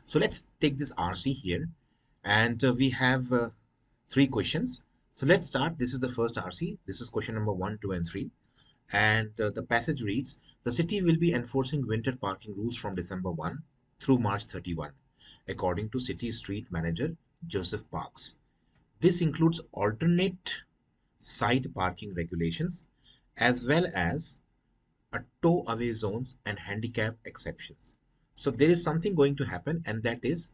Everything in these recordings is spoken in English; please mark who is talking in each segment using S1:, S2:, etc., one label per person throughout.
S1: So let's take this RC here, and we have three questions. So let's start. This is the first RC. This is question number 1, 2, and 3. And the passage reads, the city will be enforcing winter parking rules from December 1 through March 31, according to city street manager Joseph Parks. This includes alternate side parking regulations as well as a tow away zones and handicap exceptions. So there is something going to happen, and that is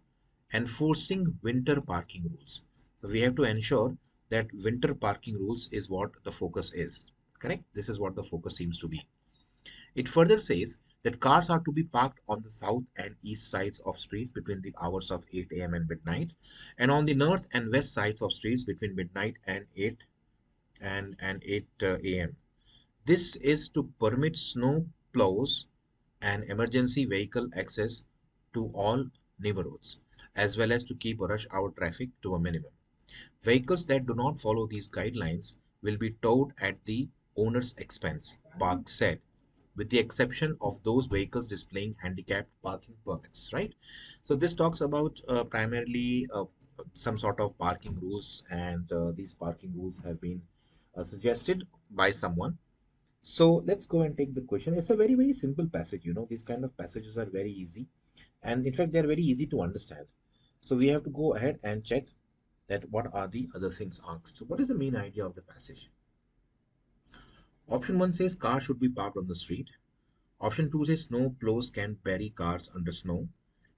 S1: enforcing winter parking rules. So we have to ensure that winter parking rules is what the focus is. Correct? This is what the focus seems to be. It further says that cars are to be parked on the south and east sides of streets between the hours of 8 a.m. and midnight, and on the north and west sides of streets between midnight and 8 a.m. This is to permit snow plows and emergency vehicle access to all neighborhoods, as well as to keep rush hour traffic to a minimum. Vehicles that do not follow these guidelines will be towed at the owner's expense, Park said, with the exception of those vehicles displaying handicapped parking permits, right? So this talks about primarily some sort of parking rules, and these parking rules have been suggested by someone. So let's go and take the question. It's a very, very simple passage. These kind of passages are very easy. And in fact, they're very easy to understand. So we have to go ahead and check that what are the other things asked. So what is the main idea of the passage? Option 1 says cars should be parked on the street. Option 2 says snow plows can bury cars under snow.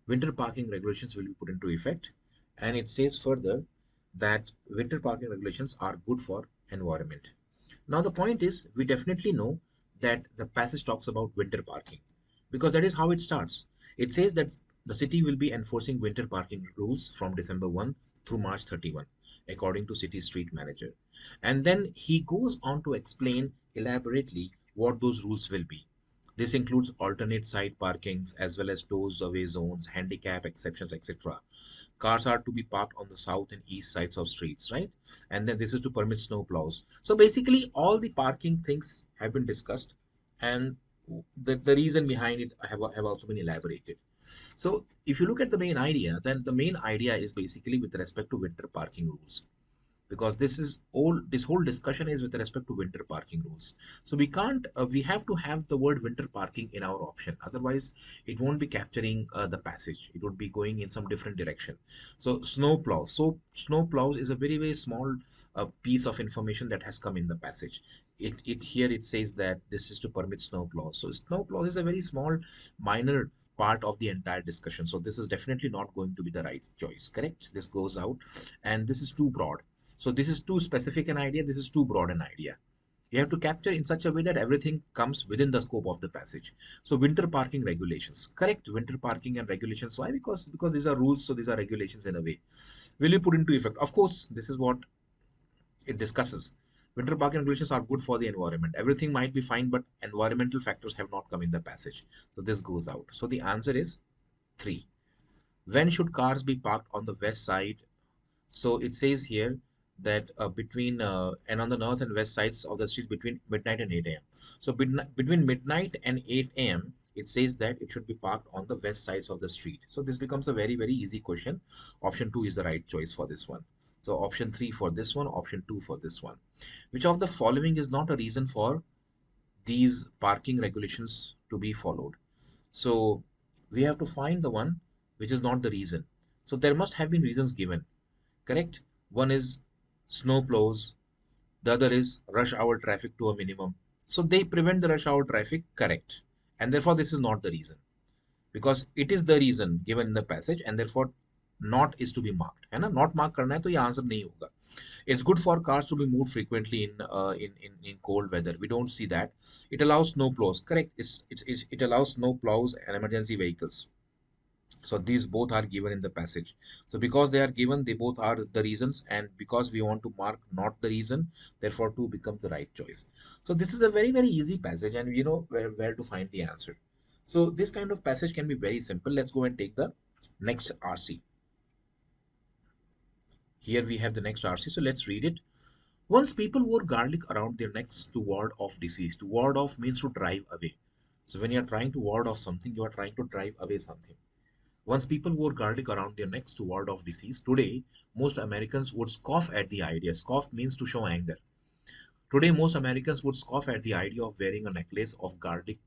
S1: Winter parking regulations will be put into effect. And it says further that winter parking regulations are good for environment. Now the point is, we definitely know that the passage talks about winter parking because that is how it starts. It says that the city will be enforcing winter parking rules from December 1 through March 31, according to city street manager. And then he goes on to explain elaborately what those rules will be. This includes alternate side parkings as well as tows away zones, handicap exceptions, etc. Cars are to be parked on the south and east sides of streets, right? And then this is to permit snow plows. So basically, all the parking things have been discussed, and the reason behind it have also been elaborated. So if you look at the main idea, then the main idea is basically with respect to winter parking rules, because this whole discussion is with respect to winter parking rules. So we can't we have to have the word winter parking in our option, otherwise it won't be capturing the passage. It would be going in some different direction. So snow plows is a very, very small piece of information that has come in the passage. It here it says that this is to permit snow plows. So snow plows is a very small minor part of the entire discussion, so this is definitely not going to be the right choice. Correct? This goes out, and this is too broad. So this is too specific an idea, this is too broad an idea. You have to capture in such a way that everything comes within the scope of the passage. So winter parking regulations, correct? Winter parking and regulations. Why? Because these are rules, so these are regulations in a way. Will you put into effect? Of course, this is what it discusses. Winter parking regulations are good for the environment. Everything might be fine, but environmental factors have not come in the passage. So this goes out. So the answer is 3. When should cars be parked on the west side? So it says here that between and on the north and west sides of the street between midnight and 8 a.m. So between midnight and 8 a.m. it says that it should be parked on the west sides of the street. So this becomes a very, very easy question. Option 2 is the right choice for this one. So option 3 for this one, option 2 for this one. Which of the following is not a reason for these parking regulations to be followed? So we have to find the one which is not the reason. So there must have been reasons given. Correct? One is snow plows, the other is rush hour traffic to a minimum. So they prevent the rush hour traffic, correct. And therefore, this is not the reason, because it is the reason given in the passage, and therefore not is to be marked. है ना? Not mark करना है तो ये answer नहीं होगा. It's good for cars to be moved frequently in cold weather. We don't see that. It allows snow plows. Correct. It allows snow plows and emergency vehicles. So these both are given in the passage. So because they are given, they both are the reasons, and because we want to mark not the reason, therefore 2 becomes the right choice. So this is a very, very easy passage, and you know where to find the answer. So this kind of passage can be very simple. Let's go and take the next RC. Here we have the next RC. So let's read it. Once people wore garlic around their necks to ward off disease. To ward off means to drive away. So when you are trying to ward off something, you are trying to drive away something. Once people wore garlic around their necks to ward off disease, today most Americans would scoff at the idea. Scoff means to show anger. Today, most Americans would scoff at the idea of wearing a necklace of garlic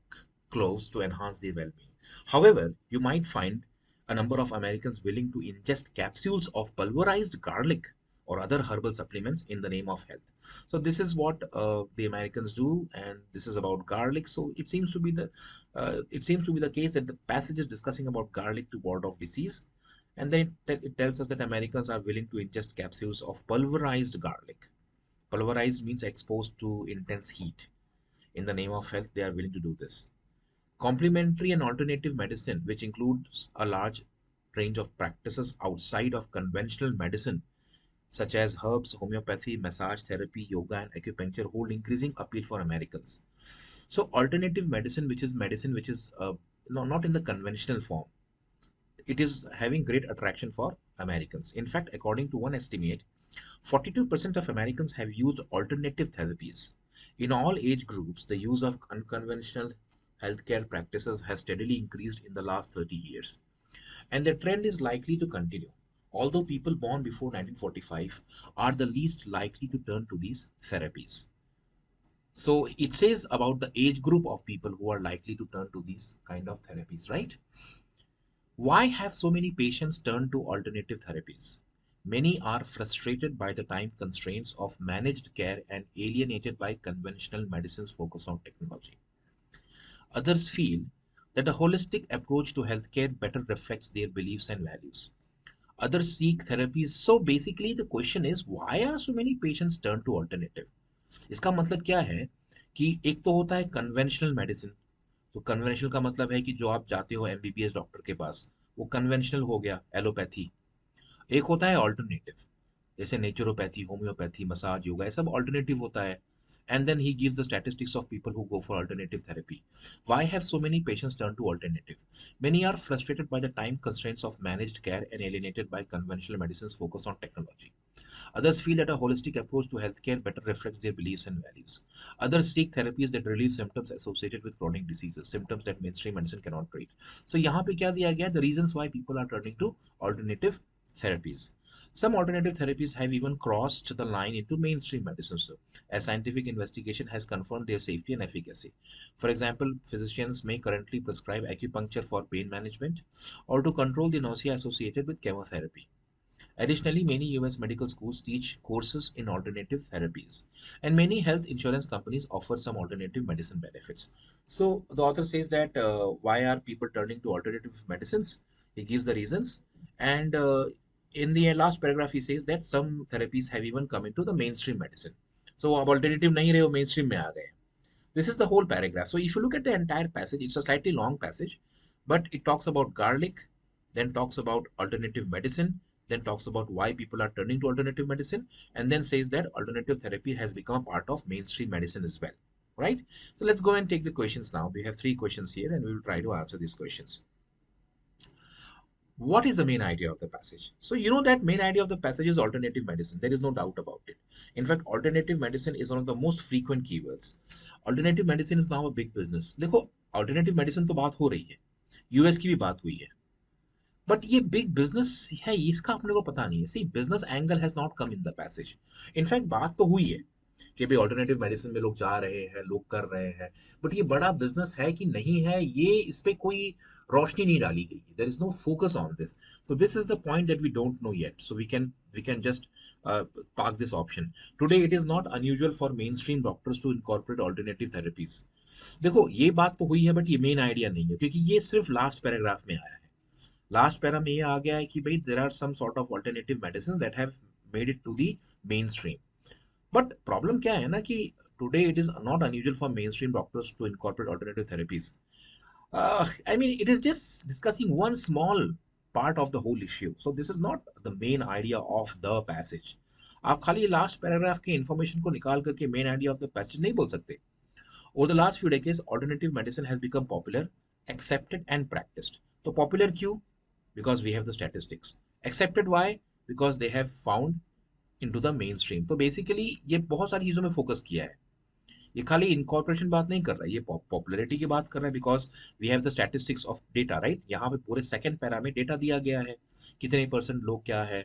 S1: cloves to enhance their well being. However, you might find a number of Americans willing to ingest capsules of pulverized garlic or other herbal supplements in the name of health. So this is what the Americans do, and this is about garlic. So it seems to be the case that the passage is discussing about garlic to ward off disease, and then it tells us that Americans are willing to ingest capsules of pulverized garlic. Pulverized means exposed to intense heat. In the name of health, they are willing to do this. Complementary and alternative medicine, which includes a large range of practices outside of conventional medicine, such as herbs, homeopathy, massage therapy, yoga, and acupuncture, hold increasing appeal for Americans. So, alternative medicine which is not in the conventional form, it is having great attraction for Americans. In fact, according to one estimate, 42% of Americans have used alternative therapies. In all age groups, the use of unconventional healthcare practices has steadily increased in the last 30 years, and the trend is likely to continue. Although people born before 1945 are the least likely to turn to these therapies. So it says about the age group of people who are likely to turn to these kind of therapies, right? Why have so many patients turned to alternative therapies? Many are frustrated by the time constraints of managed care and alienated by conventional medicine's focus on technology. Others feel that a holistic approach to healthcare better reflects their beliefs and values. Others seek therapies. So basically the question is, why are so many patients turn to alternative? इसका मतलब क्या है कि एक तो होता है conventional medicine. तो कन्वेंशनल का मतलब है कि जो आप जाते हो एमबीबीएस डॉक्टर के पास, वो कन्वेंशनल हो गया, एलोपैथी। एक होता है ऑल्टरनेटिव, जैसे नेचुरोपैथी, होम्योपैथी, मसाज, योगा, ये सब ऑल्टरनेटिव होता है। And then he gives the statistics of people who go for alternative therapy. Why have so many patients turned to alternative? Many are frustrated by the time constraints of managed care and alienated by conventional medicine's focus on technology. Others feel that a holistic approach to healthcare better reflects their beliefs and values. Others seek therapies that relieve symptoms associated with chronic diseases, symptoms that mainstream medicine cannot treat. So यहाँ पे क्या दिया गया? The reasons why people are turning to alternative therapies. Some alternative therapies have even crossed the line into mainstream medicine. So, as scientific investigation has confirmed their safety and efficacy. For example, physicians may currently prescribe acupuncture for pain management or to control the nausea associated with chemotherapy. Additionally, many US medical schools teach courses in alternative therapies, and many health insurance companies offer some alternative medicine benefits. So, the author says that why are people turning to alternative medicines? He gives the reasons, and in the last paragraph, he says that some therapies have even come into the mainstream medicine. So, अब alternative नहीं रहे, वो mainstream में आ गए. This is the whole paragraph. So if you look at the entire passage, it's a slightly long passage, but it talks about garlic, then talks about alternative medicine, then talks about why people are turning to alternative medicine, and then says that alternative therapy has become a part of mainstream medicine as well. Right? So let's go and take the questions now. We have 3 questions here, and we will try to answer these questions. What is the main idea of the passage? So you know that main idea of the passage is alternative medicine. There is no doubt about it. In fact, alternative medicine is one of the most frequent keywords. Alternative medicine is now a big business. देखो, alternative medicine तो बात हो रही है, US की भी बात हुई है, बट ये बिग बिजनेस है इसका अपने को पता नहीं है. See business angle has not come in the passage. In fact बात तो हुई है कि भाई ऑल्टरनेटिव मेडिसिन में लोग जा रहे हैं, लोग कर रहे हैं, बट ये बड़ा बिजनेस है कि नहीं है, ये इस पे कोई रोशनी नहीं डाली गई. There is no focus on this. So this is the point that we don't know yet. So we can just park this option. Today it is not unusual for mainstream doctors to incorporate alternative therapies. देखो ये बात तो हुई है, but ये main idea नहीं है, क्योंकि ये सिर्फ लास्ट पैराग्राफ में आया है. लास्ट पैरा में ये आ गया है कि भाई there are some sort of alternative medicine that have made it to the mainstream. But problem क्या है ना कि today it is not unusual for mainstream doctors to incorporate alternative therapies. I mean, it is just discussing one small part of the whole issue. So this is not the main idea of the passage. आप खाली last paragraph के information को निकाल करके main idea of the passage नहीं बोल सकते. Over the last few decades, alternative medicine has become popular, accepted, and practiced. So popular क्यों? Because we have the statistics. Accepted why? Because they have found into the mainstream. तो basically ये बहुत सारी चीज़ों में फोकस किया है. ये खाली इनकॉर्पोरेशन बात नहीं कर रहा है, ये पॉपुलैरिटी की बात कर रहा है, because we have the statistics of data, right. यहाँ पे पूरे सेकंड पैरा में डेटा दिया गया है, कितने परसेंट लोग क्या है।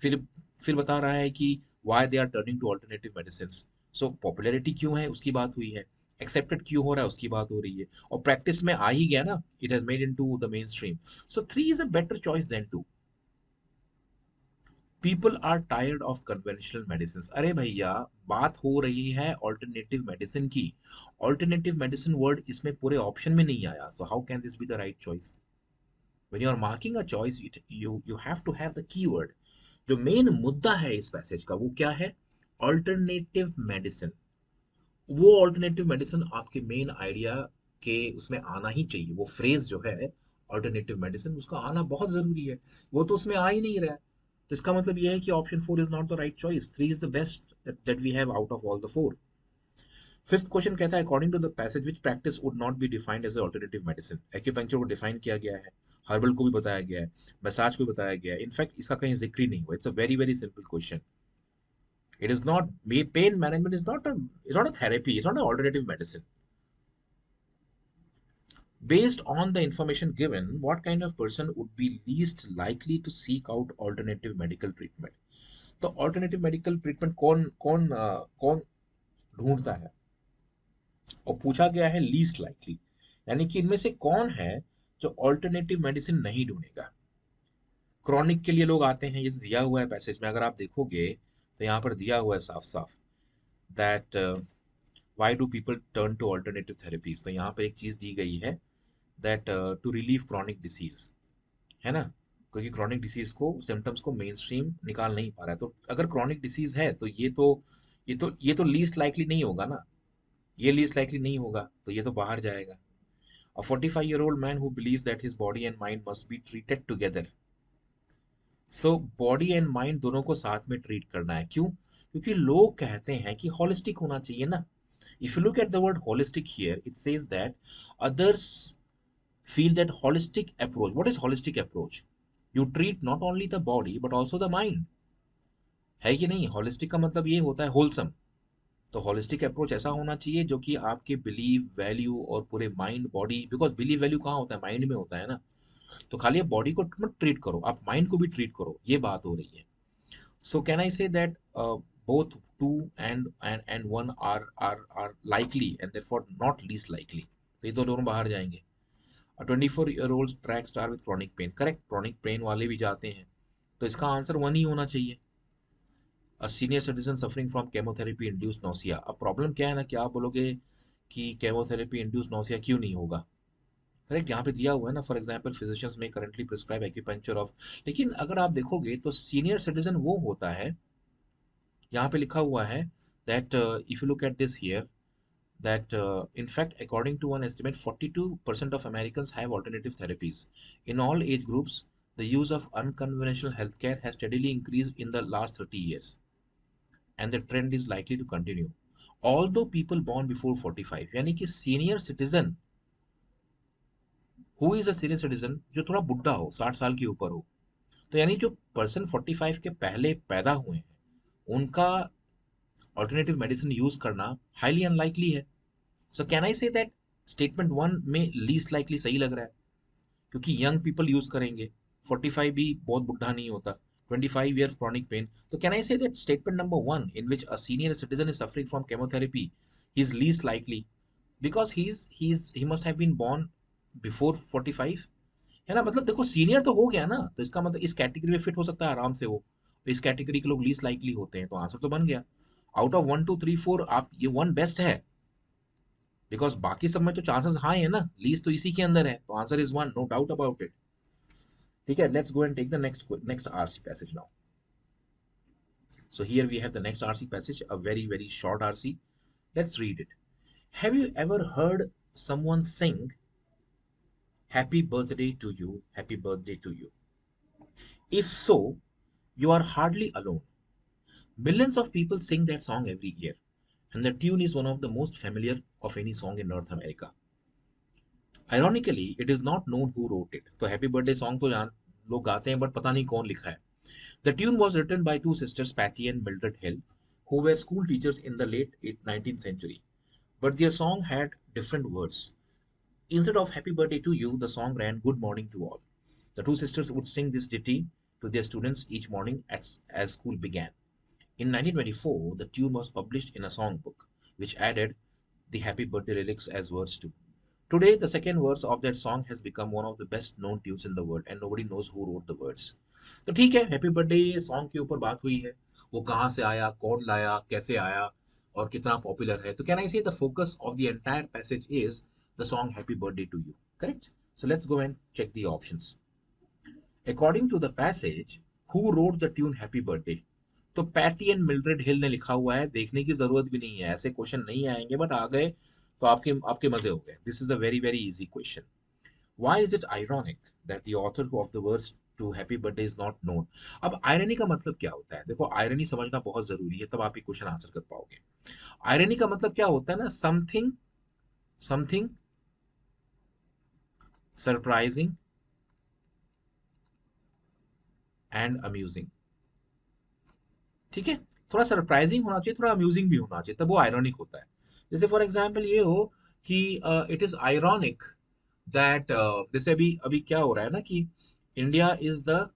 S1: फिर फिर बता रहा है कि why they are turning to alternative medicine. So popularity क्यों है उसकी बात हुई है, एक्सेप्टेड क्यों हो रहा है उसकी बात हो रही है, और प्रैक्टिस में आ ही गया ना, it has made into the mainstream. So 3 is a better choice than 2। People are tired of conventional medicine. अरे भैया, बात हो रही है ऑल्टरनेटिव मेडिसिन की। ऑल्टरनेटिव मेडिसिन वर्ड इसमें पूरे ऑप्शन में नहीं आया, so how can this be the right choice? When you are marking a choice, you have to have the keyword. जो मेन मुद्दा है इस पैसेज का वो क्या है? Alternative medicine. वो ऑल्टरनेटिव मेडिसिन आपके मेन आइडिया के उसमें आना ही चाहिए। वो फ्रेज जो है ऑल्टरनेटिव मेडिसिन, उसका आना बहुत जरूरी है। वो तो उसमें आ ही नहीं रहा है। तो इसका मतलब यह है कि option 4 is not the right choice, 3 is the best that we have out of all the 4। Fifth question कहता है according to the passage which practice would not be defined as alternative medicine. Acupuncture को define किया गया है, herbal को भी बताया गया है, मसाज को भी बताया गया है, इनफैक्ट इसका कहीं जिक्र ही नहीं हुआ। It's a very very simple question. It is not, pain management is not a therapy, it's not an alternative medicine. Based on the information given, what kind of person would be least likely to seek out alternative medical treatment? तो alternative medical treatment कौन ढूंढता है? और पूछा गया है least likely, यानी कि इनमें से कौन है जो ऑल्टरनेटिव मेडिसिन नहीं ढूंढेगा। क्रॉनिक के लिए लोग आते हैं, ये दिया हुआ है पैसेज में, अगर आप देखोगे तो यहाँ पर दिया हुआ है साफ साफ that why do people turn to alternative therapies। तो यहाँ पर एक चीज दी गई है that to relieve chronic disease, है ना, क्योंकि क्रॉनिक डिसीज को सिम्टम्स को मेन स्ट्रीम निकाल नहीं पा रहा है। तो अगर क्रॉनिक डिसीज है तो ये तो लीस्ट लाइकली नहीं होगा ना, ये लीस्ट लाइकली नहीं होगा, तो ये तो बाहर जाएगा। A 45-year-old man who believes that his body and mind must be treated together। So body and mind दोनों को साथ में ट्रीट करना है। क्यों? क्योंकि लोग कहते हैं कि होलिस्टिक होना चाहिए ना। If you look at the word holistic here, it says that others feel that holistic approach. What is holistic approach? You treat not only the body but also the mind. है कि नहीं? holistic का मतलब ये होता है wholesome। तो holistic approach ऐसा होना चाहिए जो कि आपके belief, value और पूरे mind, body, because belief, value कहाँ होता है? माइंड में होता है ना। तो खाली आप बॉडी को मत ट्रीट करो, आप माइंड को भी ट्रीट करो, ये बात हो रही है। So can I say that both 2 and 1 are likely and therefore not least likely। तो ये तो दोनों बाहर जाएंगे। A 24-year-old track star with chronic pain, correct, chronic pain वाले भी जाते हैं, तो इसका आंसर 1 ही होना चाहिए। A senior citizen suffering from chemotherapy induced nausea। अब प्रॉब्लम क्या है ना, कि आप बोलोगे कि chemotherapy induced nausea क्यों नहीं होगा, करेक्ट, यहाँ पे दिया हुआ है ना, फॉर एग्जाम्पल फिजिशियंस में करंटली प्रिस्क्राइब एक्यूपंक्चर ऑफ। लेकिन अगर आप देखोगे तो सीनियर सिटीजन वो होता है, यहाँ पे लिखा हुआ है that if you look at this here that in fact according to one estimate 42% of Americans have alternative therapies in all age groups। The use of unconventional healthcare has steadily increased in the last 30 years and the trend is likely to continue although people born before 45। यानी कि senior citizen, who is a senior citizen, जो थोड़ा बुढ़ा हो, 60 साल के ऊपर हो, तो यानी जो पर्सन 45 के पहले पैदा हुए हैं उनका ऑल्टरनेटिव मेडिसिन यूज करना हाईली अनलाइकली है। So can I say that statement 1 में लीस्ट लाइकली सही लग रहा है, क्योंकि यंग पीपल यूज करेंगे, 45 भी बहुत बुढ़ा नहीं होता, 25 ईयर chronic pain। तो can I say that statement number 1 in which a senior citizen is suffering from chemotherapy he is least likely because he must have been born before 45, है ना। मतलब देखो सीनियर तो हो गया ना, तो इसका मतलब इस कैटेगरी में फिट हो सकता है आराम से वो, तो इस कैटेगरी के लोग लीस्ट लाइकली होते हैं, तो आंसर तो बन गया। आउट ऑफ 1 2 3 4 आप ये 1 बेस्ट है, बिकॉज बाकी सब में तो चांसेस हाई है ना, लीस्ट तो इसी के अंदर है, तो answer is 1, no doubt about it. ठीक है, let's go and take the next RC passage now. So here we have the next RC passage, a very very short RC. Let's read it. Have you ever heard someone sing happy birthday to you, happy birthday to you? If so, you are hardly alone. Millions of people sing that song every year, and the tune is one of the most familiar of any song in North America. Ironically, it is not known who wrote it. तो Happy Birthday song तो जान लोग गाते हैं, but पता नहीं कौन लिखा है। The tune was written by two sisters, Patty and Mildred Hill, who were school teachers in the late 19th century. but their song had different words. Instead of happy birthday to you, the song ran good morning to all. The two sisters would sing this ditty to their students each morning as school began. In 1924, the tune was published in a songbook, which added the happy birthday lyrics as words too. Today, the second verse of that song has become one of the best known tunes in the world and nobody knows who wrote the words. तो ठीक है, happy birthday song के ऊपर बात हुई है, वो कहाँ से आया, कौन लाया, कैसे आया और कितना पॉपुलर है. तो can I say the focus of the entire passage is the song happy birthday to you. Correct. So let's go and check the options. According to the passage, who wrote the tune Happy Birthday? तो patty and Mildred हिल ने लिखा हुआ है, देखने की जरूरत भी नहीं है, ऐसे क्वेश्चन नहीं आएंगे, बट आ गए तो आपके आपके मजे हो गए. This is a very very easy question. Why is it ironic that the author of the words to happy birthday is not known? अब आयरनी का मतलब क्या होता है? देखो, आयरनी समझना बहुत जरूरी है, तब आप ये क्वेश्चन आंसर कर पाओगे. आयरनी का मतलब क्या होता है ना, something something surprising and amusing. ठीक है, थोड़ा सरप्राइजिंग होना चाहिए, थोड़ा अम्यूजिंग भी होना चाहिए, तब वो आयरॉनिक होता है. जैसे फॉर एग्जाम्पल ये हो कि इट इज आयरॉनिक दैट, जैसे अभी अभी क्या हो रहा है ना कि India is the,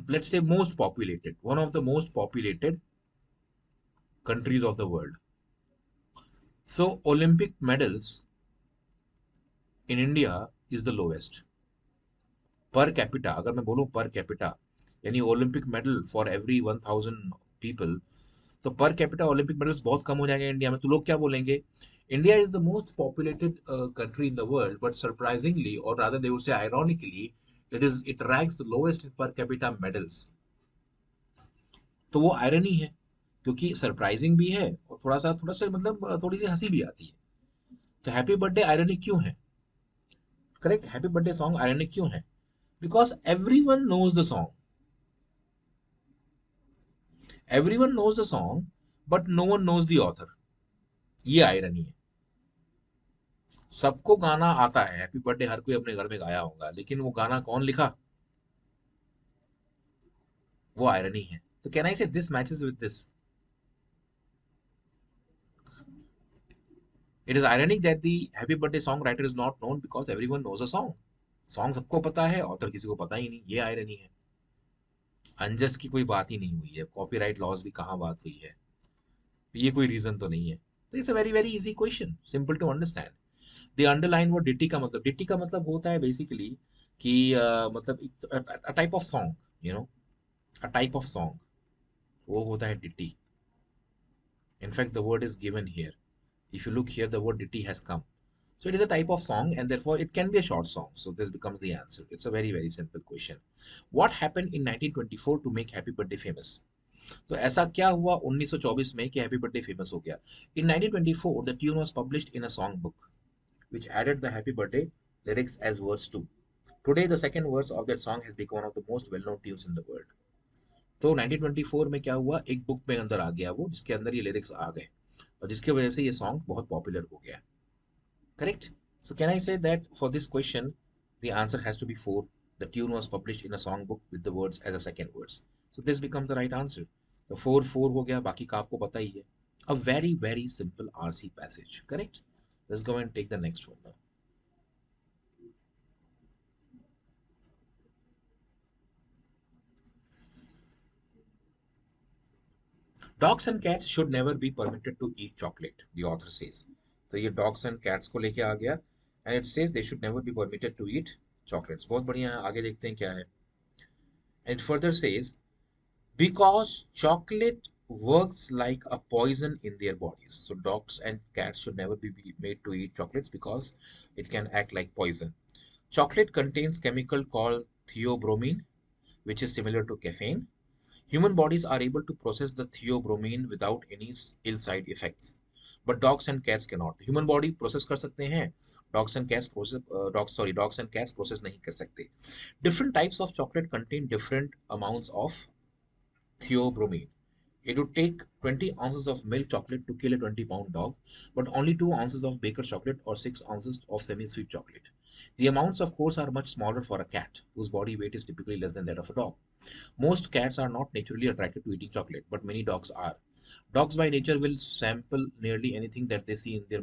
S1: let's say, most populated, one of the most populated countries of the world. So Olympic medals in India is the lowest per capita. अगर मैं बोलूं पर कैपिटा, यानी Olympic medal for every 1000 people, तो per capita Olympic medals बहुत कम हो जाएंगे India में. तो लोग क्या बोलेंगे? India is the most populated country in the world, but surprisingly, और rather they would say ironically, it ranks the lowest in per capita medals. तो वो आयरनी है, क्योंकि सरप्राइजिंग भी है और थोड़ा सा मतलब थोड़ी सी हंसी भी आती है. तो हैप्पी बर्थडे आयरनिक क्यों है? Correct, happy birthday song ironic क्यों है? Because everyone knows the song, everyone knows the song but no one knows the author. ये आयरनी है. सबको गाना आता है, हैप्पी बर्थडे हर कोई अपने घर में गाया होगा, लेकिन वो गाना कौन लिखा, वो आयरनी है. तो can I say this matches with this. It is ironic that the happy birthday song writer is not known because everyone knows a song. Song सबको पता है, ऑथर किसी को पता ही नहीं, ये आयरनी है. अनजस्ट की कोई बात ही नहीं हुई है, कॉपीराइट लॉज भी कहाँ बात हुई है, ये कोई रीजन तो नहीं है. तो it's a very very easy question, simple to understand. The underline वो डिट्टी का मतलब होता है बेसिकली कि मतलब a type of song, you know, a type of song, वो होता है ditty. In fact the word is given here. If you look here the word ditty has come. So it is a type of song and therefore it can be a short song. So this becomes the answer. It's a very very simple question. What happened in 1924 to make Happy Birthday famous? तो ऐसा क्या हुआ 1924 में कि happy birthday famous हो गया? In 1924 the tune was published in a song book which added the happy birthday lyrics as words too. Today the second verse of that song has become one of the most well known tunes in the world. तो 1924 में क्या हुआ, एक book में अंदर आ गया वो, जिसके अंदर ये लिरिक्स आ गए और जिसकी वजह से ये सॉन्ग बहुत पॉपुलर हो गया. Correct? So can I say that for this question, the answer has to be 4. The tune was published in a songbook with the words as a second verse. So this becomes the right answer. The 4 हो गया, बाकी का आपको पता ही है. A very very simple RC passage. Correct? Let's go and take the next one now. Dogs and cats should never be permitted to eat chocolate, the author says. तो ये dogs and cats को लेके आ गया and it says they should never be permitted to eat chocolates. बहुत बढ़िया है, आगे देखते हैं क्या है. And it further says because chocolate works like a poison in their bodies. So dogs and cats should never be made to eat chocolates because it can act like poison. Chocolate contains chemical called theobromine, which is similar to caffeine. Human bodies are able to process the theobromine without any ill side effects, but dogs and cats cannot. Human body process कर सकते हैं, dogs and cats process नहीं कर सकते. Different types of chocolate contain different amounts of theobromine. It would take 20 ounces of milk chocolate to kill a 20-pound dog, but only 2 ounces of baker's chocolate or 6 ounces of semi-sweet chocolate. The amounts, of course, are much smaller for a cat, whose body weight is typically less than that of a dog. Most cats are not naturally attracted to eating chocolate, but many dogs are. Dogs by nature will sample nearly anything that they see in their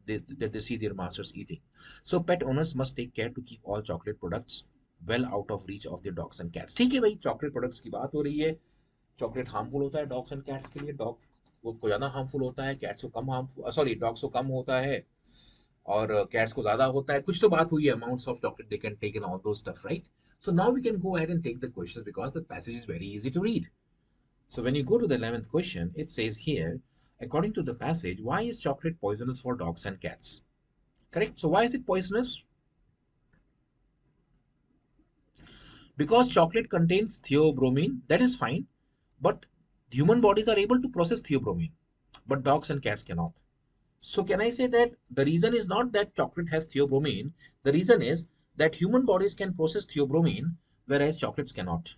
S1: that they see their masters eating. So pet owners must take care to keep all chocolate products well out of reach of their dogs and cats. ठीक है भाई, chocolate products की बात हो रही है. Chocolate harmful होता है डॉग्स एंड कैट्स के लिए. डॉग को ज़्यादा हार्मफुल होता है, कैट्स को कम हार्मफुल, सॉरी डॉग्स को कम होता है और कैट्स को ज़्यादा होता है. कुछ तो बात हुई है amounts of chocolate they can take in all those stuff, right? So now we can go ahead and take the questions because the passage is very easy to read. So when you go to the 11th question, it says here, according to the passage, why is chocolate poisonous for dogs and cats? Correct? So why is it poisonous? Because chocolate contains theobromine, that is fine, but human bodies are able to process theobromine, but dogs and cats cannot. So can I say that the reason is not that chocolate has theobromine, the reason is that human bodies can process theobromine, whereas chocolates cannot.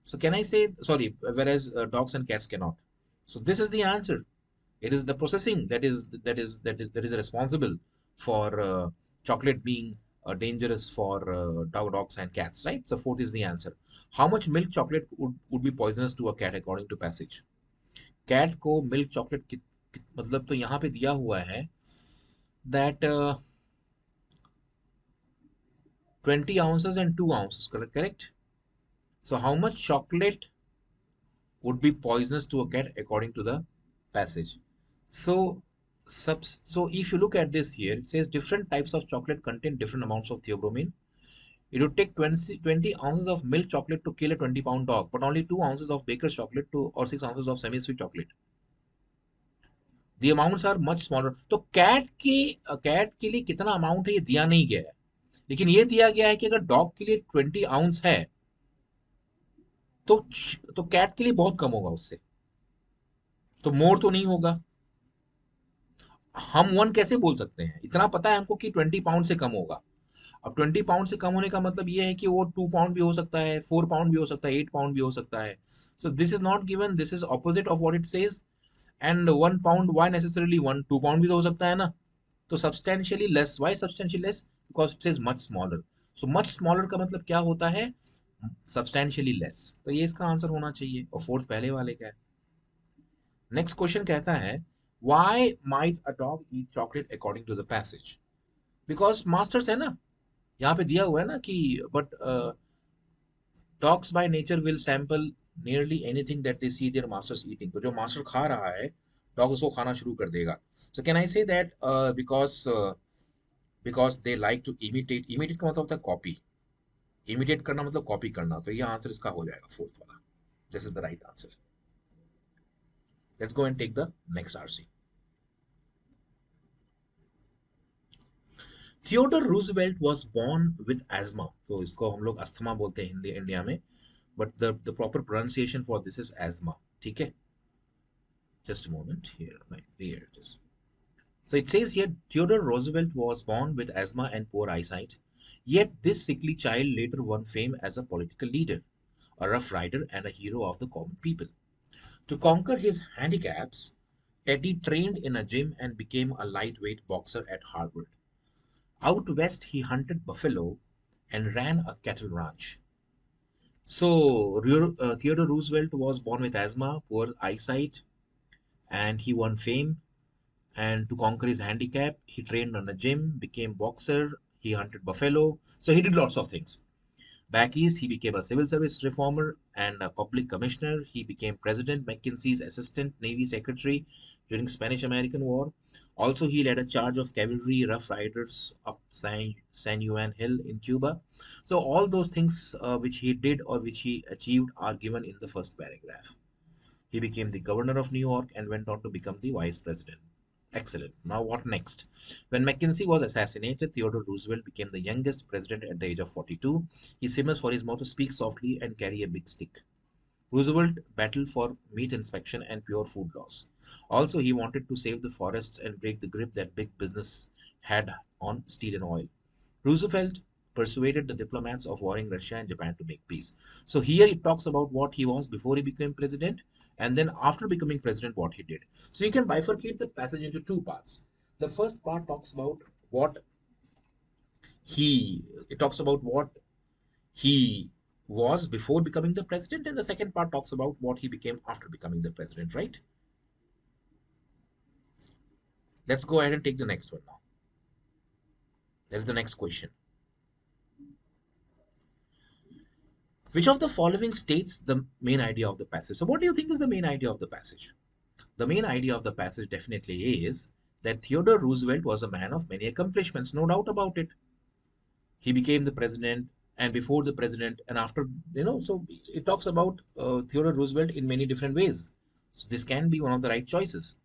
S1: So can I say, sorry, whereas dogs and cats cannot. So this is the answer. It is the processing that is responsible for chocolate being dangerous for dogs and cats, right? So fourth is the answer. How much milk chocolate would be poisonous to a cat according to passage? Cat को milk chocolate मतलब तो यहाँ पे दिया हुआ है that 20 ounces and 2 ounces, correct? So how much chocolate would be poisonous to a cat according to the passage? So if you look at this here, it says different types of chocolate contain different amounts of theobromine. It would take 20 ounces of milk chocolate to kill a 20-pound dog, but only 2 ounces of baker's chocolate or 6 ounces of semi-sweet chocolate. The amounts are much smaller. तो cat के लिए कितना amount है ये दिया नहीं गया है, लेकिन ये दिया गया है कि अगर डॉग के लिए 20 आउंस है तो कैट के लिए बहुत कम होगा उससे, तो मोर तो नहीं होगा. हम 1 कैसे बोल सकते हैं? इतना पता है हमको कि 20 पाउंड से कम होगा. अब 20 पाउंड से कम होने का मतलब ये है कि वो 2 पाउंड भी हो सकता है, 4 पाउंड भी हो सकता है, 8 पाउंड भी हो सकता है. सो this is not given, this is opposite of what it says. And 1 pound, why necessarily 2 pound भी तो हो सकता है ना. तो substantially less, why substantially less? Because it says much smaller. So much smaller का मतलब क्या होता है? Substantially less. तो ये इसका आंसर होना चाहिए, और फोर्थ पहले वाले का है. नेक्स्ट क्वेश्चन कहता है, why might a dog eat chocolate according to the passage? Because masters है ना, यहाँ पे दिया हुआ है ना कि but dogs by nature will sample nearly anything that they see their masters eating. तो जो मास्टर खा रहा है डॉग उसको खाना शुरू कर देगा. So can I say that because they like to imitate का मतलब होता है कॉपी, इमिटेट करना मतलब कॉपी करना. तो ये आंसर इसका हो जाएगा फोर्थ वाला. This is the right answer. Let's go and take the next RC. Theodore Roosevelt was born with asthma. तो इसको हम लोग अस्थमा बोलते हैं हिंदी इंडिया में, but the proper pronunciation for this is asthma. ठीक है? Just a moment here, right here it is. So it says here, Theodore Roosevelt was born with asthma and poor eyesight. Yet this sickly child later won fame as a political leader, a rough rider, and a hero of the common people. To conquer his handicaps, Teddy trained in a gym and became a lightweight boxer at Harvard. Out west, he hunted buffalo and ran a cattle ranch. So, Theodore Roosevelt was born with asthma, poor eyesight, and he won fame. And to conquer his handicap, he trained in a gym, became boxer, he hunted buffalo. So he did lots of things. Back east, he became a civil service reformer and a public commissioner. He became President McKinsey's assistant Navy secretary during Spanish-American War. Also, he led a charge of cavalry Rough Riders up San Juan Hill in Cuba. So all those things which he did or which he achieved are given in the first paragraph. He became the governor of New York and went on to become the vice president. Excellent. Now what next? When McKinsey was assassinated, Theodore Roosevelt became the youngest president at the age of 42. He's famous for his motto, speak softly and carry a big stick. Roosevelt battled for meat inspection and pure food laws. Also, he wanted to save the forests and break the grip that big business had on steel and oil. Roosevelt persuaded the diplomats of warring Russia and Japan to make peace. So here it talks about what he was before he became president, and then after becoming president what he did. So you can bifurcate the passage into two parts. The first part talks about what he was before becoming the president, and the second part talks about what he became after becoming the president, right? Let's go ahead and take the next one now. That is the next question. Which of the following states the main idea of the passage? So what do you think is the main idea of the passage? The main idea of the passage definitely is that Theodore Roosevelt was a man of many accomplishments, no doubt about it. He became the president, and before the president, and after, so it talks about Theodore Roosevelt in many different ways. So this can be one of the right choices.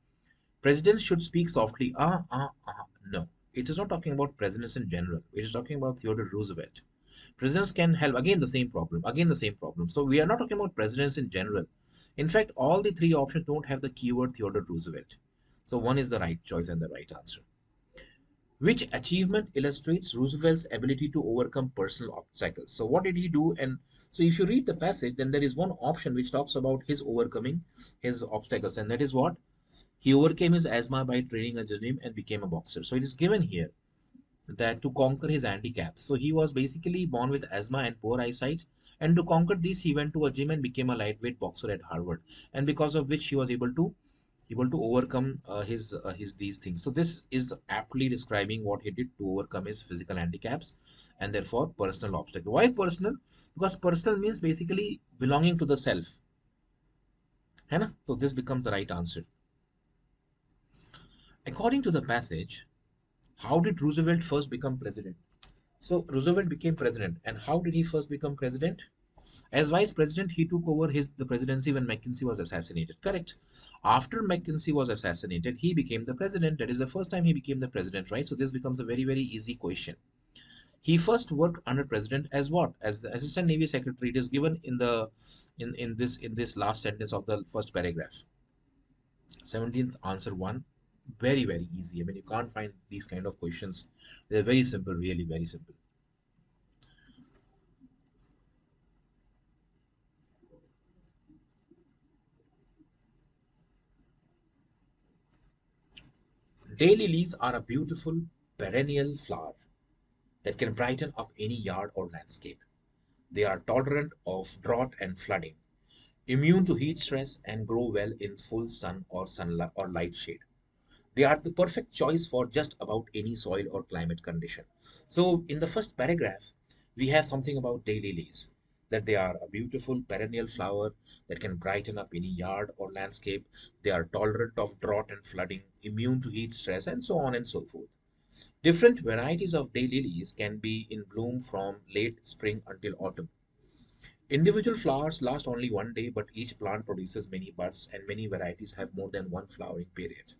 S1: Presidents should speak softly. No. It is not talking about presidents in general. It is talking about Theodore Roosevelt. Presidents can help. Again, the same problem. Again, the same problem. So we are not talking about presidents in general. In fact, all the three options don't have the keyword Theodore Roosevelt. So one is the right choice and the right answer. Which achievement illustrates Roosevelt's ability to overcome personal obstacles? So what did he do? And so if you read the passage, then there is one option which talks about his overcoming his obstacles, and that is what? He overcame his asthma by training a gym and became a boxer. So it is given here that to conquer his handicaps. So he was basically born with asthma and poor eyesight. And to conquer this, he went to a gym and became a lightweight boxer at Harvard. And because of which he was able to overcome his these things. So this is aptly describing what he did to overcome his physical handicaps and therefore personal obstacle. Why personal? Because personal means basically belonging to the self. है ना? So this becomes the right answer. According to the passage, how did Roosevelt first become president? So Roosevelt became president, and how did he first become president? As vice president, he took over the presidency when Mackenzie was assassinated. Correct. After Mackenzie was assassinated, he became the president. That is the first time he became the president, right? So this becomes a very, very easy question. He first worked under president as what? As the assistant navy secretary. It is given in this last sentence of the first paragraph. 17th answer one. Very, very easy. I mean, you can't find these kind of questions. They're very simple, really very simple. Daylilies are a beautiful perennial flower that can brighten up any yard or landscape. They are tolerant of drought and flooding, immune to heat stress, and grow well in full sun or sunlight or light shade. They are the perfect choice for just about any soil or climate condition. So, in the first paragraph, we have something about daylilies, that they are a beautiful perennial flower that can brighten up any yard or landscape. They are tolerant of drought and flooding, immune to heat stress, and so on and so forth. Different varieties of daylilies can be in bloom from late spring until autumn. Individual flowers last only one day, but each plant produces many buds, and many varieties have more than one flowering period.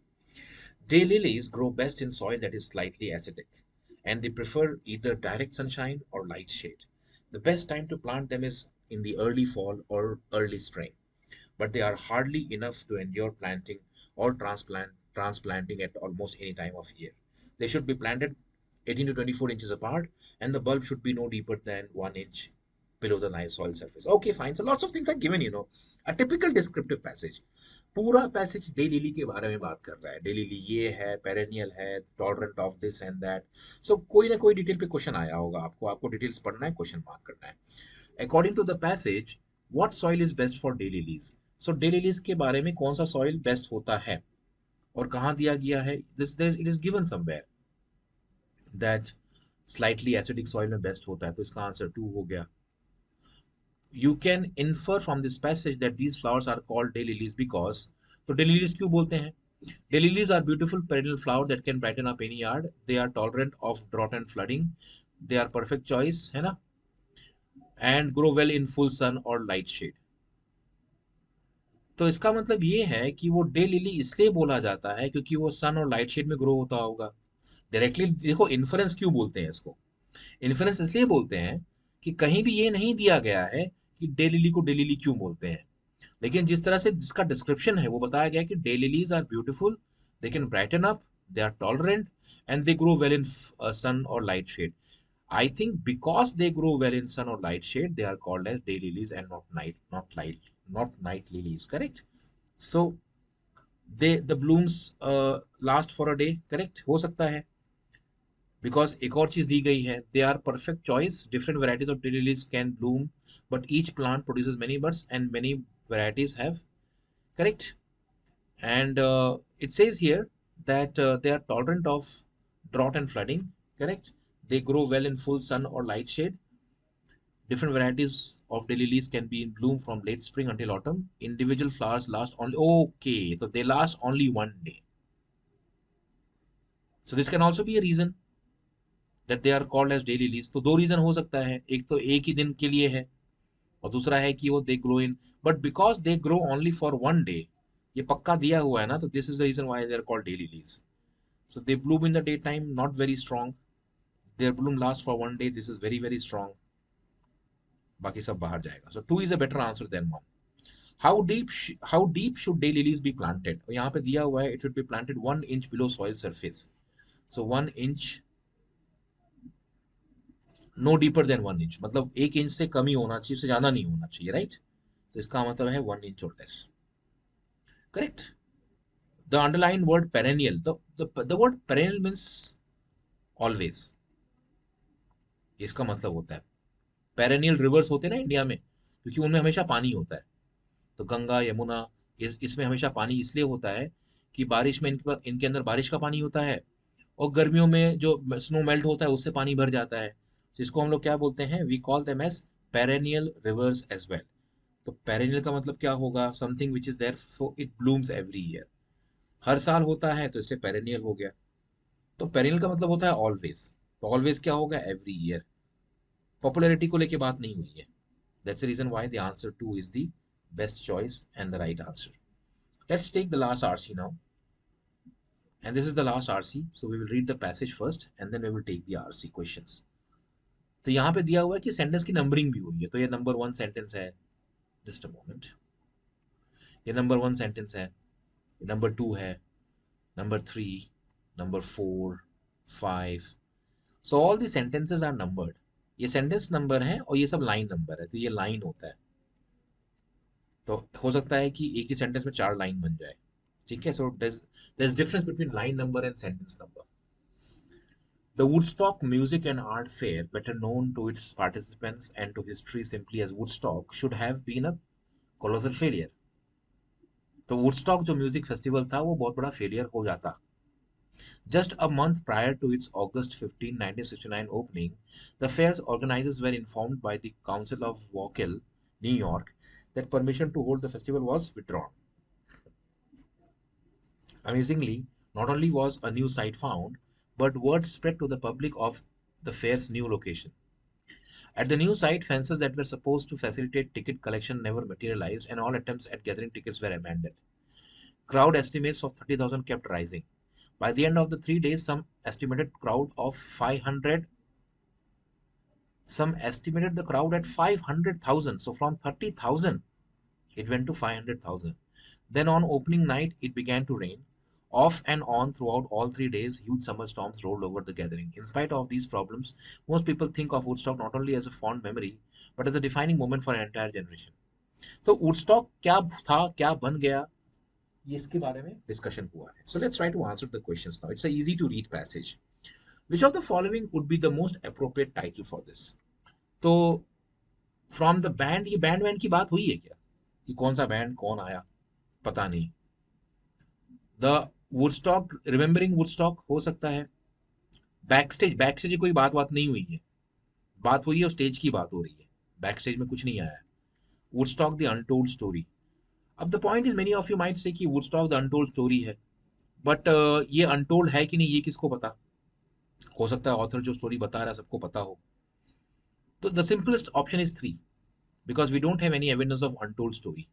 S1: Daylilies grow best in soil that is slightly acidic, and they prefer either direct sunshine or light shade. The best time to plant them is in the early fall or early spring, but they are hardly enough to endure planting or transplanting at almost any time of year. They should be planted 18 to 24 inches apart, and the bulb should be no deeper than 1 inch below the live soil surface. Okay, fine. So lots of things are given. A typical descriptive passage. पूरा passage day lily के बारे में बात कर रहा है. Day lily ये है, पेरेनियल है, tolerant of this and that. So कोई ना कोई डिटेल पे क्वेश्चन आया होगा. आपको डिटेल्स पढ़ना है, क्वेश्चन मार्क करना है. According to the passage, what soil is best for day lilies? So day lilies के बारे में कौन सा सॉइल बेस्ट होता है और कहाँ दिया गया है? It is given somewhere that slightly acidic soil में बेस्ट होता है. तो इसका आंसर 2 हो गया. You can infer from this passage that these flowers are called daylilies because, तो daylilies क्यों बोलते हैं? Daylilies are beautiful perennial flower that can brighten up any yard. They are tolerant of drought and flooding. They are perfect choice, है ना? And grow well in full sun or light shade. तो इसका मतलब ये है कि वो day lily इसलिए बोला जाता है क्योंकि वो सन और लाइट शेड में ग्रो होता होगा. डायरेक्टली देखो, इन्फरेंस क्यों बोलते हैं इसको? इन्फरेंस इसलिए बोलते हैं कि कहीं भी ये नहीं दिया गया है कि डे लिली को डे लिली क्यों बोलते हैं, लेकिन जिस तरह से जिसका डिस्क्रिप्शन है वो बताया गया कि day lilies are beautiful, they can brighten up, they are tolerant, and they grow well in sun or light shade. I think because they grow well in sun or light shade, they are called as day lilies and not night lilies. Correct? So the blooms last for a day. Correct? हो सकता है. Because एक और चीज दी गई है, they are perfect choice. Different varieties of lilies can bloom, but each plant produces many buds and many varieties have. Correct? And it says here that they are tolerant of drought and flooding, correct? They grow well in full sun or light shade. Different varieties of daylilies can be in bloom from late spring until autumn. Individual flowers last only, okay, so they last only one day. So this can also be a reason that they are called as daylilies. तो दो reason हो सकता है, एक तो एक ही दिन के लिए है और दूसरा है कि वो they grow in, but because they grow only for one day, ये पक्का दिया हुआ है ना, तो this is the reason why they are called daylilies. So they bloom in the daytime, not very strong. Their bloom lasts for one day. This is very very strong. बाकी सब बाहर जाएगा. So 2 is a better answer than 1. How deep should daylilies be planted? और यहाँ पे दिया हुआ है it should be planted 1 inch below soil surface. So 1 inch, no deeper than 1 inch. मतलब 1 इंच से कम ही होना चाहिए, उससे ज्यादा नहीं होना चाहिए, राइट? तो इसका मतलब है 1 inch or less. Correct. The underlined word perennial. The word perennial means always. इसका मतलब होता है पेरेनियल रिवर्स होते हैं ना इंडिया में, क्योंकि उनमें हमेशा पानी होता है. तो गंगा, यमुना, इसमें हमेशा पानी इसलिए होता है कि बारिश में इनके अंदर बारिश का पानी होता है और गर्मियों में जो स्नो मेल्ट होता है उससे पानी भर जाता है. तो इसको हम लोग क्या बोलते हैं? We call them as perennial rivers as well. तो पेरेनियल का मतलब क्या होगा? Something which is there for it blooms every year, हर साल होता है, तो इसलिए पेरेनियल हो गया. तो पेरेनियल का मतलब होता है ऑलवेज. तो ऑलवेज क्या होगा? Every year. पॉपुलैरिटी को लेके बात नहीं हुई है. That's the reason why the answer 2 is the best choice and the right answer. Let's take the last RC now. And this is the last RC. So we will read the passage first and then we will take the RC questions. तो यहाँ पे दिया हुआ है कि sentence की numbering भी हुई है. तो ये नंबर 1 सेंटेंस है. Just a moment. ये नंबर 1 सेंटेंस है. ये नंबर 2 है. Number 3, number 4, 5. So all the sentences are numbered. ये सेंटेंस नंबर है और ये सब लाइन नंबर है. तो ये लाइन होता है. तो हो सकता है कि एक ही सेंटेंस में 4 लाइन बन जाए. ठीक है. सो there's difference between line number and sentence number. The Woodstock Music and Art Fair, better known to its participants and to history simply as Woodstock, should have been a colossal failure. तो Woodstock जो music festival था वो बहुत बड़ा failure हो जाता. Just a month prior to its August 15, 1969 opening, the fair's organizers were informed by the Council of Waukegan, New York, that permission to hold the festival was withdrawn. Amazingly, not only was a new site found, but word spread to the public of the fair's new location. At the new site, fences that were supposed to facilitate ticket collection never materialized, and all attempts at gathering tickets were abandoned. Crowd estimates of 30,000 kept rising. By the end of the 3 days, some estimated the crowd at 500,000. So from 30,000, it went to 500,000. Then on opening night, it began to rain. Off and on throughout all 3 days, huge summer storms rolled over the gathering. In spite of these problems, most people think of Woodstock not only as a fond memory, but as a defining moment for an entire generation. So Woodstock क्या था, क्या बन गया, इसके बारे में discussion हुआ है. So let's try to answer the questions now. It's a easy to read passage. Which of the following would be the most appropriate title for this? तो from the band, ये बैंड की बात हुई है क्या? कि कौन सा बैंड, कौन आया, पता नहीं. The Woodstock, रिमेम्बरिंग वुडस्टॉक हो सकता है. बैक स्टेज की कोई बात नहीं हुई है. बात हुई है और स्टेज की बात हो रही है. बैक स्टेज में कुछ नहीं आया. Woodstock the untold story. अब the point is many of you might say कि वुडस्टॉक द अनटोल्ड स्टोरी है, बट ये अनटोल्ड है कि नहीं ये किसको पता. हो सकता है ऑथर जो स्टोरी बता रहा है सबको पता हो. तो the simplest option is 3, because we don't have any evidence of untold story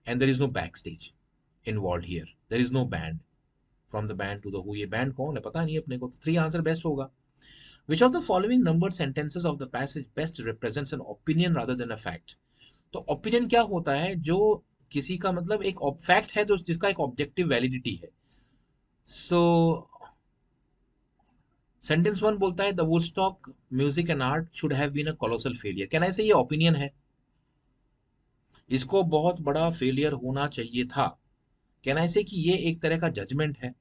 S1: and there is no backstage involved here. There is no band. From the band to the who, ये band कौन है पता नहीं अपने को. 3 answer best होगा. Which of the following numbered sentences of the passage best represents an opinion rather than a fact? तो opinion क्या होता है? जो किसी का मतलब एक फैक्ट है, जो जिसका एक ऑब्जेक्टिव वैलिडिटी है. So sentence 1 बोलता है the Woodstock music and art should have been a colossal failure. Can I say ये opinion है? इसको बहुत बड़ा फेलियर होना चाहिए था. Can I say कि ये एक तरह का जजमेंट है?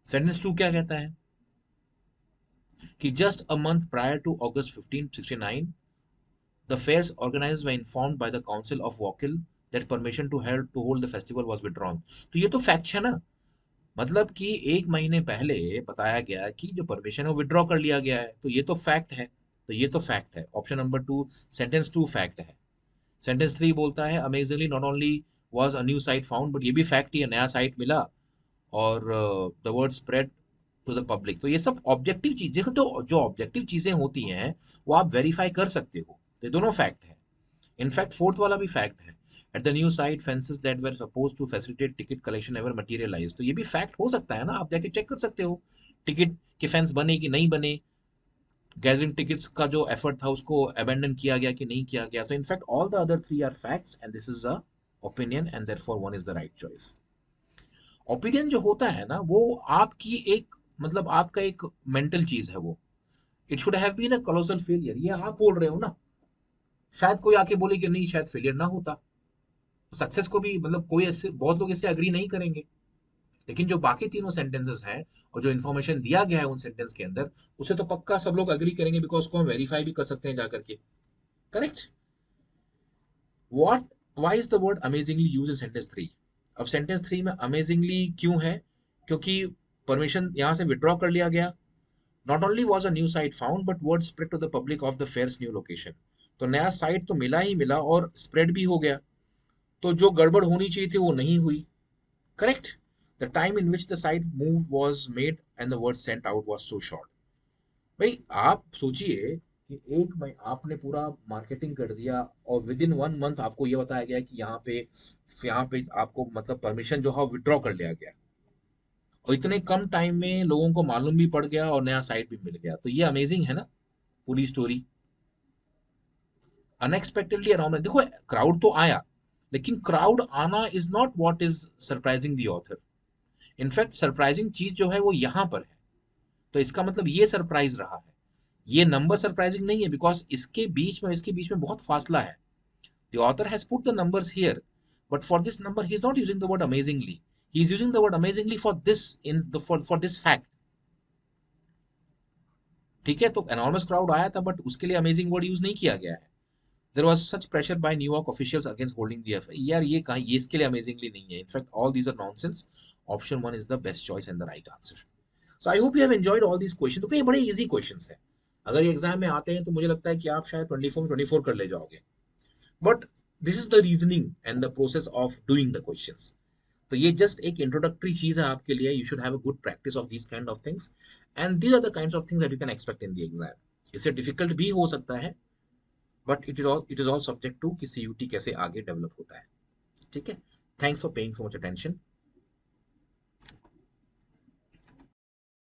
S1: सेंटेंस 2 क्या कहता है कि just a month prior to August 15, 1969, the fairs organizers were informed by the Council of Waukegan, that permission to hold the festival was withdrawn. तो ये तो फैक्ट है ना, मतलब कि 1 महीने पहले बताया गया कि जो परमिशन है वो विड्रॉ कर लिया गया है, तो ये तो फैक्ट है। तो ये तो फैक्ट है। ऑप्शन नंबर 2, सेंटेंस 2 फैक्ट है। सेंटेंस 3 बोलता है amazingly not only was a new site found, but ये भी फैक्ट ही है, नया साइट मिला और the word spread to the public. तो ये सब ऑब्जेक्टिव चीजें, तो जो ऑब्जेक्टिव चीजें होती हैं वो आप वेरीफाई कर सकते हो, ये दोनों फैक्ट है। इनफैक्ट फोर्थ वाला भी फैक्ट है, at the new site fences that were suppose to facilitate ticket collection ever materialise. तो ये भी फैक्ट हो सकता है ना, आप जाके चेक कर सकते हो टिकट के फेंस बने कि नहीं बने, गैदरिंग टिकट्स का जो एफर्ट था उसको अबेंडन किया गया कि नहीं किया गया। So in fact all the other 3 are facts and this is a opinion and therefore one is the right choice. Opinion जो होता है ना वो आपकी एक, मतलब आपका एक मेंटल चीज है वो, it should have been a colossal failure, ये आप बोल रहे हो ना, शायद कोई आके बोले कि नहीं शायद फेलियर ना होता, सक्सेस को भी मतलब कोई ऐसे बहुत लोग इससे अग्री नहीं करेंगे, लेकिन जो बाकी तीनों सेंटेंसेस हैं और जो इन्फॉर्मेशन दिया गया है उन सेंटेंस के अंदर, उसे तो पक्का सब लोग अग्री करेंगे, बिकॉज उसको हम वेरीफाई भी कर सकते हैं जाकर के। Correct. What, why is the word amazingly use in sentence 3? अब सेंटेंस 3 में अमेजिंगली क्यों है? क्योंकि परमिशन यहां से विड्रॉ कर लिया गया, not only was a new site found but word spread to the public of the fair's new location. तो नया साइट तो मिला ही मिला और स्प्रेड भी हो गया, तो जो गड़बड़ होनी चाहिए थी वो नहीं हुई। Correct. The time in which the site move was made and the word sent out was so short. भाई आप सोचिए कि एक महीना आपने पूरा मार्केटिंग कर दिया और विद इन 1 मंथ आपको ये बताया गया कि यहाँ पे आपको मतलब परमिशन जो है विड्रॉ कर लिया गया, और इतने कम टाइम में लोगों को मालूम भी पड़ गया और नया साइट भी मिल गया। तो ये अमेजिंग है ना पूरी स्टोरी। अनएक्सपेक्टेडली अराउंड, देखो क्राउड तो आया, लेकिन क्राउड आना is not what is surprising the author. In fact surprising चीज जो है वो यहाँ पर है। तो इसका मतलब ये सरप्राइज रहा है, ये नंबर सरप्राइजिंग नहीं है, बिकॉज इसके बीच में बहुत फासला है। The author has put the numbers here, but for this number he is not using the word amazingly, he is using the word amazingly for this in the for this fact. ठीक है, तो enormous crowd आया था but उसके लिए amazing word use नहीं किया गया है। There was such pressure by New York officials against holding the F. यार ये कहीं ये इसके लिए अमेजिंगली नहीं है, in fact all these are nonsense. Option 1 is the best choice and the right answer. So I hope you have enjoyed all these question. तो ये बड़े इजी क्वेश्चंस हैं, अगर ये एग्जाम में आते हैं तो मुझे लगता है कि आप शायद 24 में 24 कर ले जाओगे, but this is the reasoning and the process of doing the questions. तो ये जस्ट एक इंट्रोडक्टरी चीज है आपके लिए, you should have a good practice of this kind of things and these are the kinds of things that you can expect in the exam. इससे difficult भी हो सकता है, but it is all subject to कि CUET कैसे आगे develop होता है। ठीक है, thanks for paying so much attention.